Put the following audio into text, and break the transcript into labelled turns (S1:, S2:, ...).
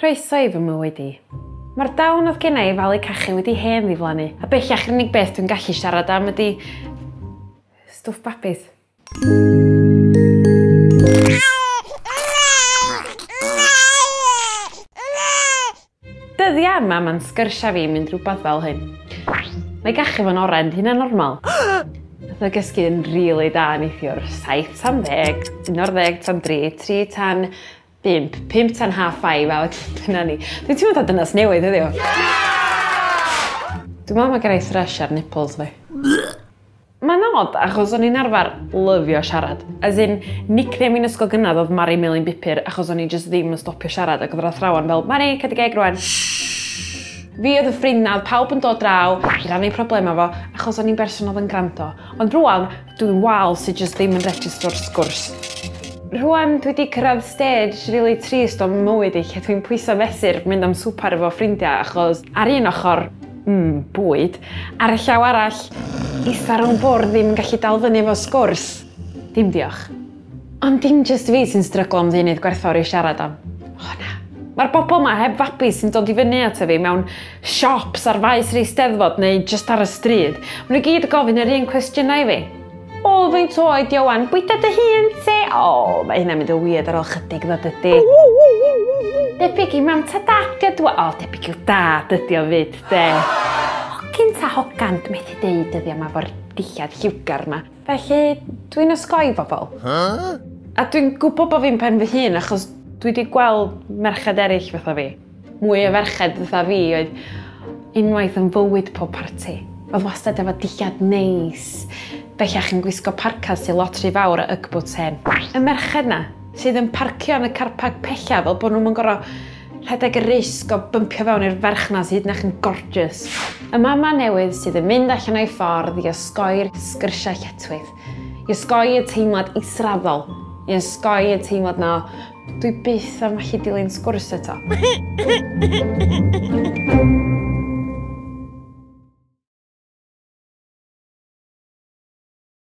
S1: Croeso i fy mywyd i. Mae'r dawn oedd genna i falu cachu wedi hen ddiflannu, a bellach yr unig beth dwi'n gallu siarad am ydy stwff babis. Dyddiau yma mae'n sgyrsia fi mynd rhywbeth fel hyn. Mae gachu fo'n oren hynna normal. Nath o gysgu yn rili da neithiwr. 7 tan 10, 11 tan 3, 3 tan 5, 5 tan half 5 a dyna ni. Dwi'n teimlo ta dynas newydd heddiw. Dwi'n meddwl mae gen i thrush ar nipples fi. Mae'n od achos o'n i'n arfer lyfio siarad. As in, nickname i'n ysgol gynnar oedd Mari Melin Bipur achos o'n i just ddim yn stopio siarad ac oedd yr athrawon fel Mari, cadi geg rwan. Fi oedd y ffrind na, oedd pawb yn dod draw i rannu problema fo achos o'n i'n berson oedd yn gwrando. Ond rwan, dwi'n wal sydd just ddim yn registro'r sgwrs. Rwan, dwi wedi cyrraedd stage really trist o'n mywyd i lle dwi'n pwyso fesur mynd am swpar efo ffrindiau achos ar un ochr, bwyd, ar y llaw arall, isa rhwng bwrdd ddim yn gallu dal fyny efo sgwrs. Dim diolch. Ond dim just fi sy'n stryglo am ddeunydd gwerthfawr i siarad am. O na. Mae'r bobl yma heb fabi sy'n dod i fyny at fi mewn siops ar faes yr eisteddfod neu just ar y stryd. Maen nhw gyd yn gofyn yr un cwestiynau i fi. O, feint oed, Iowan, bwyta dy hun ti? O, mae hynna'n mynd o weird ar ôl chydig ddod ydy. Debyg i mam ta dad gydwa. O, debyg i'w dad ydy o fyd, de. Hogyn ta hogan, dwi'n methu deud ydi yma fo'r dillad lliwgar yma. Felly, dwi'n osgoi bobl. A dwi'n gwybod bod fi'n pen fy hun achos dwi wedi gweld merched eraill fatha fi. Mwy o ferched fatha fi oedd unwaith yn fywyd pob parti. Oedd wastad efo dillad neis. Bellach yn gwisgo parcas sy'n lot rhy fawr a ygbots hen. Y merched na sydd yn parcio yn y carpag pella fel bod nhw'n gorfod rhedeg y risg o bympio fewn i'r ferchnas hyd na'ch yn gorgeous. Y mama newydd sydd yn mynd allan o'i ffordd i osgoi'r sgyrsiau lletwydd. I osgoi y teimlad israddol. I osgoi y teimlad na dwi byth am allu dilyn sgwrs eto.